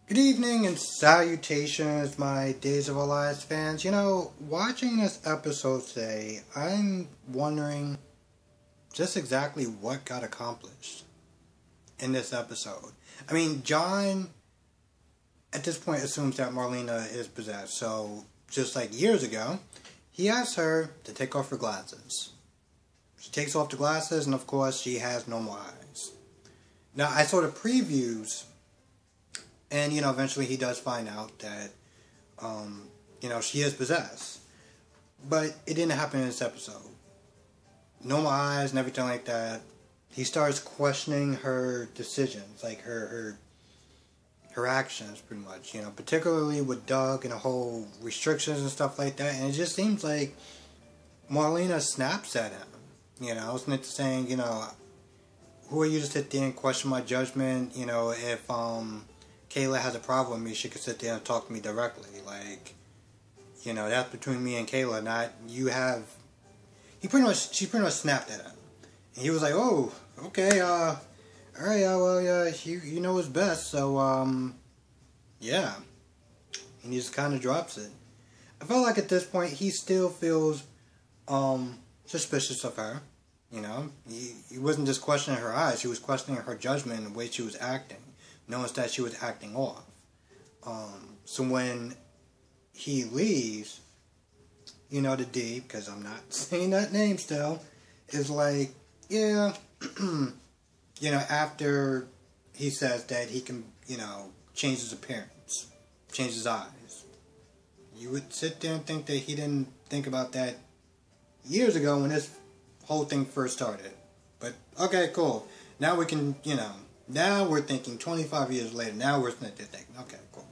Good evening and salutations, my Days of Our Lives fans. Watching this episode today, I'm wondering just exactly what got accomplished in this episode. John, at this point, assumes that Marlena is possessed. So, just like years ago, he asks her to take off her glasses. She takes off the glasses, and of course, she has normal eyes. Now, I saw the previews. And, eventually he does find out that, she is possessed. But it didn't happen in this episode. Normal eyes and everything like that. He starts questioning her decisions, like her actions, pretty much. Particularly with Doug and the whole restrictions and stuff like that. And it just seems like Marlena snaps at him. It's saying, who are you to sit there and question my judgment? If, Kayla has a problem with me, she could sit there and talk to me directly. That's between me and Kayla, not you have... She pretty much snapped at him. And he was like, oh, okay, alright, well, you know what's best, so, yeah. And he just kind of drops it. I felt like at this point, he still feels, suspicious of her. He wasn't just questioning her eyes, he was questioning her judgment and the way she was acting. Noticed that she was acting off. So when he leaves, the D, because I'm not saying that name still, is like, yeah, after he says that he can, change his appearance, change his eyes. You would sit there and think that he didn't think about that years ago when this whole thing first started. But, okay, cool. Now we can, now we're thinking 25 years later. Now we're thinking, okay, cool.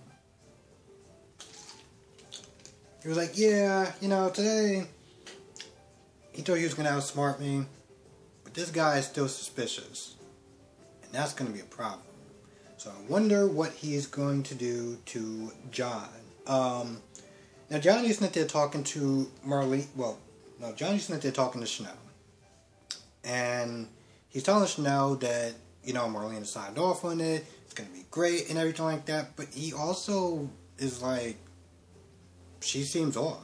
He was like, yeah, today he thought he was going to outsmart me. But this guy is still suspicious. And that's going to be a problem. So I wonder what he's going to do to John. Now, Johnny's not there talking to Marlene. Well, no, Johnny's not there talking to Chanel. And he's telling Chanel that Marlena signed off on it, it's going to be great and everything like that, but he also is like, she seems off,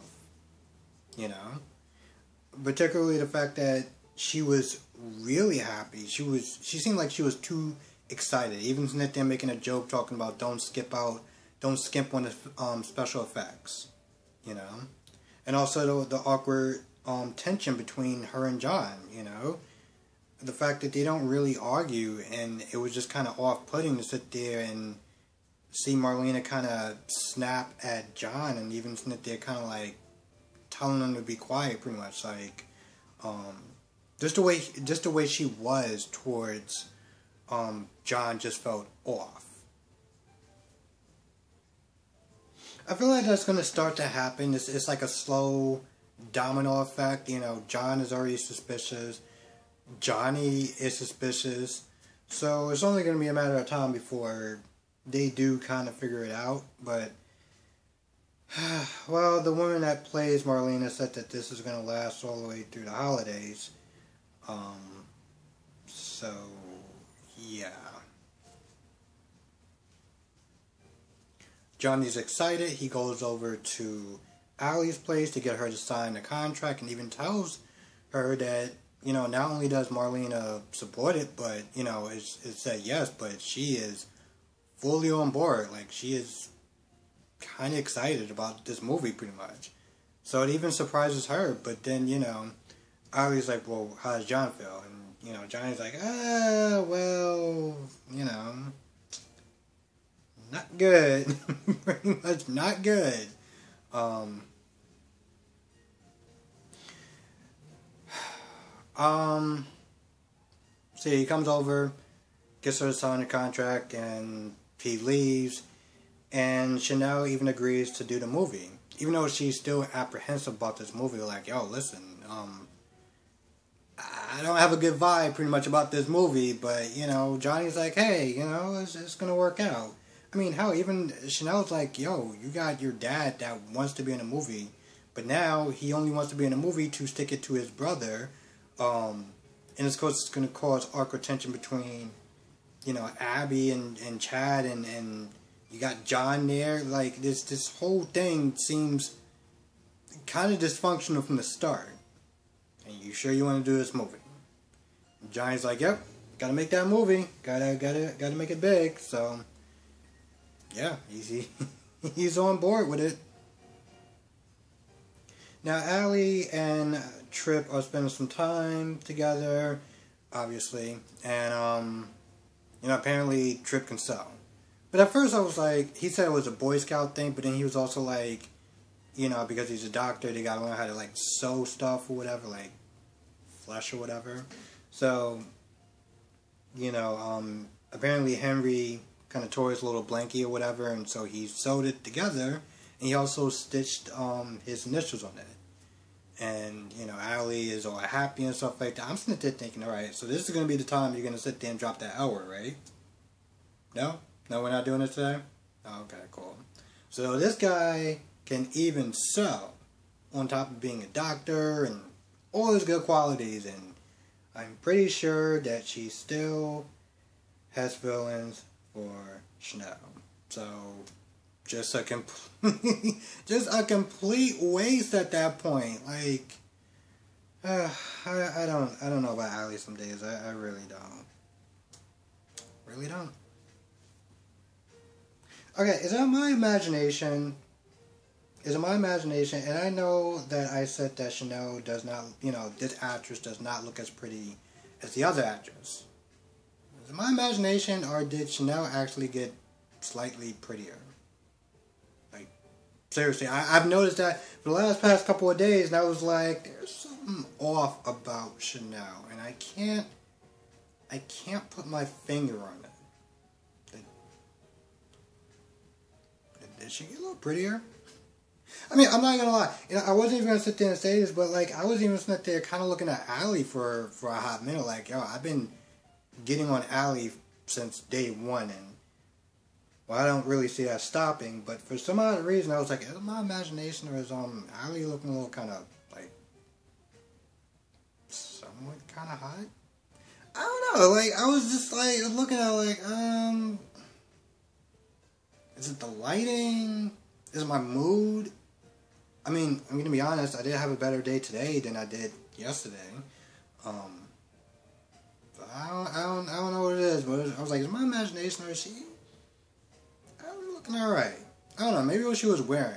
particularly the fact that she was really happy, she seemed like she was too excited, even sitting there making a joke talking about don't skimp on the special effects, and also the awkward tension between her and John, the fact that they don't really argue, and it was just kind of off-putting to sit there and see Marlena kind of snap at John, and even sit there kind of like telling him to be quiet, pretty much, like just the way she was towards John just felt off. I feel like that's going to start to happen. It's like a slow domino effect. John is already suspicious. Johnny is suspicious, so it's only going to be a matter of time before they do kind of figure it out, but, well, the woman that plays Marlena said that this is going to last all the way through the holidays, so, yeah. Johnny's excited. He goes over to Allie's place to get her to sign the contract, and even tells her that not only does Marlena support it, but, it said yes, but she is fully on board. Like, she is kind of excited about this movie, pretty much. So it even surprises her, but then, Allie's like, well, how does John feel? And, Johnny's like, well, not good. Pretty much not good. So he comes over, gets her to sign the contract, and he leaves, and Chanel even agrees to do the movie. Even though she's still apprehensive about this movie, like, yo, listen, I don't have a good vibe pretty much about this movie, but, Johnny's like, hey, it's gonna work out. Hell, even Chanel's like, yo, you got your dad that wants to be in a movie, but now he only wants to be in a movie to stick it to his brother, and of course it's going to cause awkward tension between, Abby and Chad and You got John there. Like, this whole thing seems kind of dysfunctional from the start. And you sure you want to do this movie? And Johnny's like, yep, gotta make that movie. Gotta make it big. So, yeah, he's on board with it. Now, Allie and Trip are spending some time together, obviously. And, apparently Trip can sew. But at first I was like, he said it was a Boy Scout thing, but then he was also like, because he's a doctor, they gotta learn how to, like, sew stuff or whatever, like, flesh or whatever. So, apparently Henry kind of tore his little blankie or whatever, and so he sewed it together, and he also stitched his initials on it. And, Allie is all happy and stuff like that. I'm sitting there thinking, alright, so this is going to be the time you're going to sit there and drop that hour, right? No? No, we're not doing it today? Oh, okay, cool. So this guy can even sew, on top of being a doctor and all his good qualities, and I'm pretty sure that she still has feelings for Chanel. So, just a complete waste at that point. Like, I don't know about Allie some days. I really don't. Really don't. Okay, is it my imagination? Is it my imagination? And I know that I said that Chanel does not, this actress does not look as pretty as the other actress. Is it my imagination, or did Chanel actually get slightly prettier? Like, seriously, I've noticed that for the past couple of days, and I was like, there's something off about Chanel, and I can't put my finger on it. Did she get a little prettier? I mean, I'm not gonna lie. I wasn't even gonna sit there and say this, but like, I was even sitting there kind of looking at Allie for a hot minute. Like, yo, I've been getting on Allie since day one, and well, I don't really see that stopping. But for some odd reason, I was like, is it my imagination, or is Allie looking a little kind of like somewhat kind of hot? I don't know. Like, I was just like looking at like, is it the lighting? Is it my mood? I mean, I'm gonna be honest. I did have a better day today than I did yesterday. But I don't know what it is. But I was like, is it my imagination, or is she? I'm looking alright. I don't know. Maybe what she was wearing.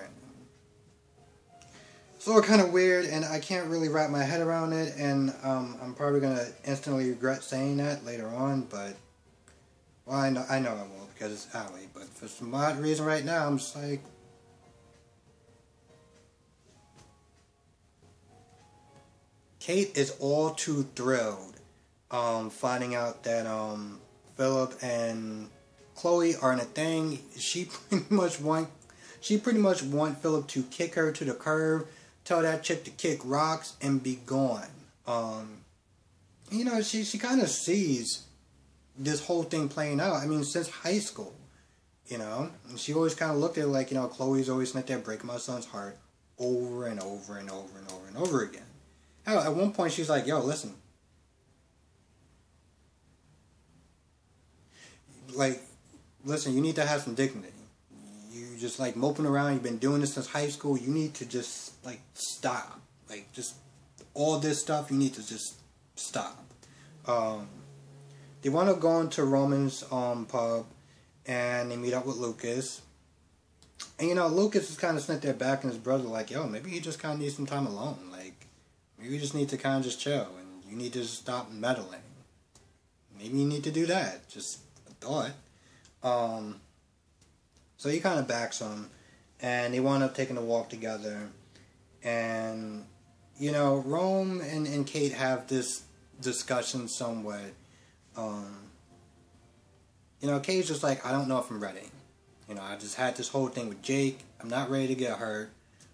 It's a little kind of weird, and I can't really wrap my head around it. And I'm probably gonna instantly regret saying that later on. But well, I know I will, because it's Allie. But for some odd reason, right now, I'm just like. Kate is all too thrilled finding out that Philip and Chloe are in a thing. She pretty much want Philip to kick her to the curb, tell that chick to kick rocks and be gone. She kind of sees this whole thing playing out. I mean, since high school, and she always kind of looked at it like, Chloe's always sitting there breaking my son's heart over and over and over and over and over again. Hell, at one point she's like, yo, listen. Like, listen, you need to have some dignity. You just, like, moping around. You've been doing this since high school. You need to just, like, stop. Like, just all this stuff, you need to just stop. They want to go into Roman's pub, and they meet up with Lucas. And, Lucas is kind of sitting there backing his brother like, yo, maybe he just kind of needs some time alone. Like, maybe you just need to kind of just chill, and you need to just stop meddling. Maybe you need to do that. Just a thought. So he kind of backs him, and they wind up taking a walk together. And, Rome and Kate have this discussion somewhat. Kate's just like, I don't know if I'm ready. I just had this whole thing with Jake. I'm not ready to get hurt.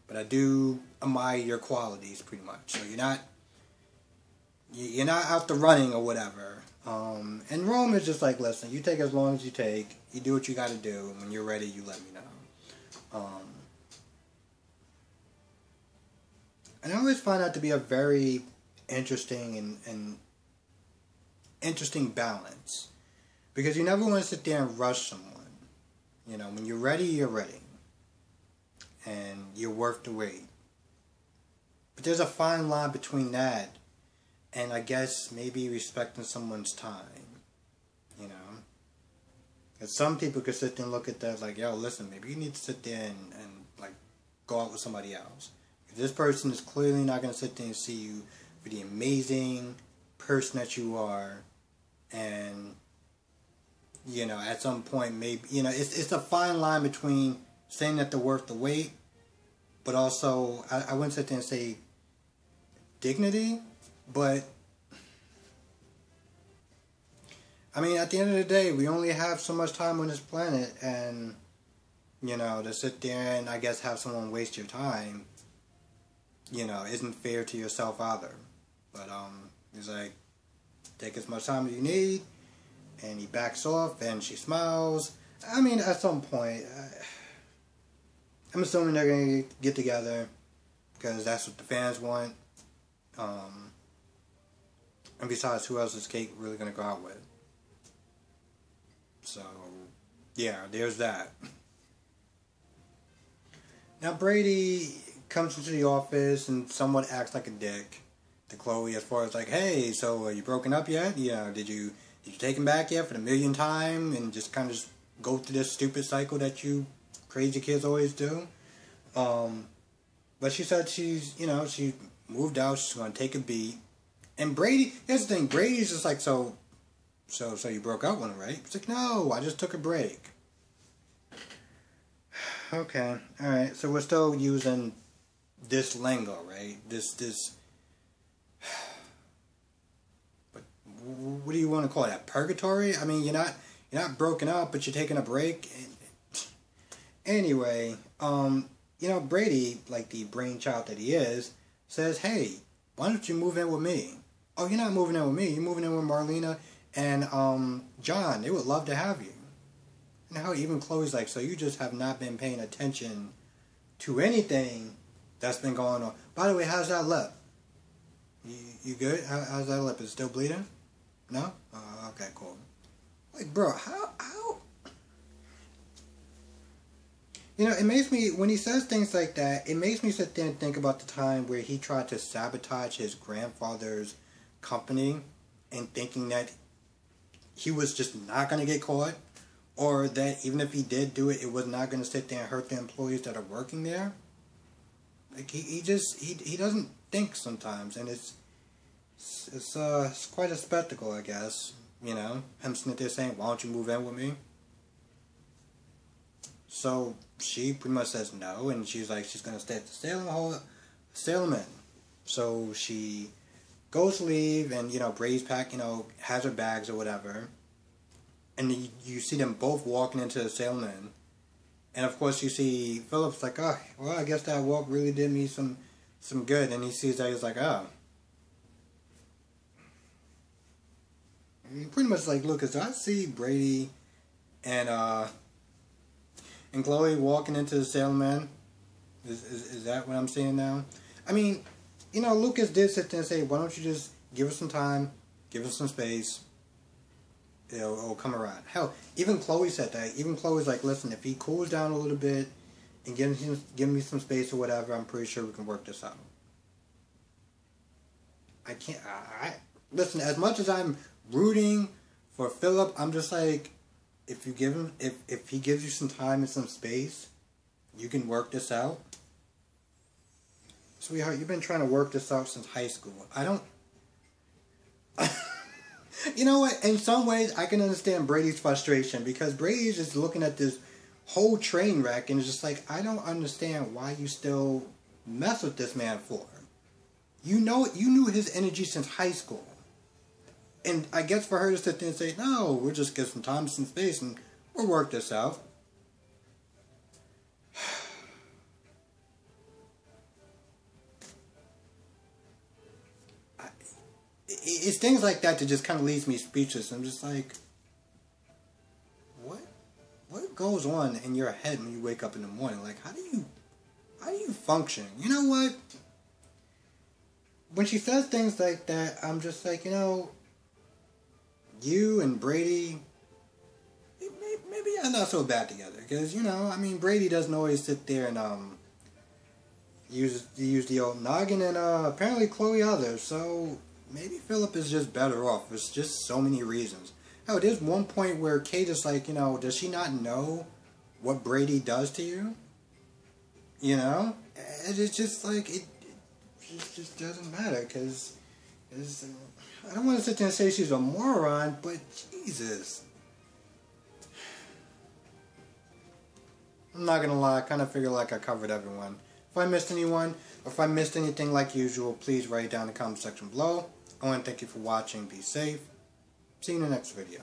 But I do admire your qualities, pretty much. So you're not out the running or whatever. And Rome is just like, listen, you take as long as you take. You do what you got to do. And when you're ready, you let me know. And I always find that to be a very interesting and interesting balance, because you never want to sit there and rush someone. You know, when you're ready, you're ready. And you're worth the wait. But there's a fine line between that and I guess maybe respecting someone's time. You know? Because some people could sit there and look at that like, yo, listen, maybe you need to sit there and like, go out with somebody else. If this person is clearly not going to sit there and see you for the amazing person that you are. And, you know, at some point, maybe, you know, it's a fine line between saying that they're worth the wait, but also, I wouldn't sit there and say dignity, but, I mean, at the end of the day, we only have so much time on this planet, and, you know, to sit there and, I guess, have someone waste your time, you know, isn't fair to yourself either. But, he's like, take as much time as you need, and he backs off, and she smiles. I mean, at some point, I'm assuming they're going to get together, because that's what the fans want. And besides, who else is Kate really going to go out with? So, yeah, there's that. Now, Brady comes into the office and somewhat acts like a dick to Chloe as far as like, hey, so are you broken up yet? You know, did you take him back yet for the millionth time? And just kind of just go through this stupid cycle that you crazy kids always do. But she said she's, you know, she moved out, she's going to take a beat. And Brady, here's the thing, Brady's just like, so you broke up with him, right? It's like, no, I just took a break. Okay, alright, so we're still using this lingo, right? This, but what do you want to call that? Purgatory? I mean, you're not broken up, but you're taking a break. Anyway, you know, Brady, like the brainchild that he is, says, hey, why don't you move in with me? Oh, you're not moving in with me. You're moving in with Marlena and John. They would love to have you. And how even Chloe's like, so you just have not been paying attention to anything that's been going on. By the way, how's that lip? You good? How's that lip? Is it still bleeding? No? Okay, cool. Like, bro, how? You know, it makes me, when he says things like that, it makes me sit there and think about the time where he tried to sabotage his grandfather's company and thinking that he was just not going to get caught, or that even if he did do it, it was not going to sit there and hurt the employees that are working there. Like, he doesn't think sometimes, and it's quite a spectacle, I guess, you know, him sitting there saying, why don't you move in with me? So she pretty much says no, and she's like, she's gonna stay at the Salem Inn. So she goes to leave, and you know, Brady's pack, you know, has her bags or whatever, and you see them both walking into the Salem Inn, and of course you see Philip's like, oh, well, I guess that walk really did me some good, and he sees that, he's like, oh. He pretty much like, look, I see Brady and Chloe walking into the Salem Inn. Is that what I'm seeing now? I mean, you know, Lucas did sit there and say, why don't you just give us some time, give us some space, it'll come around. Hell, even Chloe said that. Even Chloe's like, listen, if he cools down a little bit and give me some space or whatever, I'm pretty sure we can work this out. Listen, as much as I'm rooting for Philip, I'm just like, if you give him, if he gives you some time and some space, you can work this out. Sweetheart, you've been trying to work this out since high school. I don't... You know what? In some ways, I can understand Brady's frustration, because Brady's just looking at this whole train wreck and is just like, I don't understand why you still mess with this man for. You knew his energy since high school. And I guess for her to sit there and say, no, we'll just get some time and some space and we'll work this out. It's things like that that just kind of leaves me speechless. I'm just like, what goes on in your head when you wake up in the morning? Like, how do you function? You know what? When she says things like that, I'm just like, you know, you and Brady, maybe you're out so bad together. Because, you know, I mean, Brady doesn't always sit there and use the old noggin, and apparently Chloe others. So maybe Philip is just better off. There's just so many reasons. Oh, there's one point where Kate is like, you know, does she not know what Brady does to you? You know? And it's just like, it just doesn't matter, because I don't want to sit there and say she's a moron, but Jesus. I'm not gonna lie, I kind of figure like I covered everyone. If I missed anyone, or if I missed anything like usual, please write it down in the comment section below. I want to thank you for watching. Be safe. See you in the next video.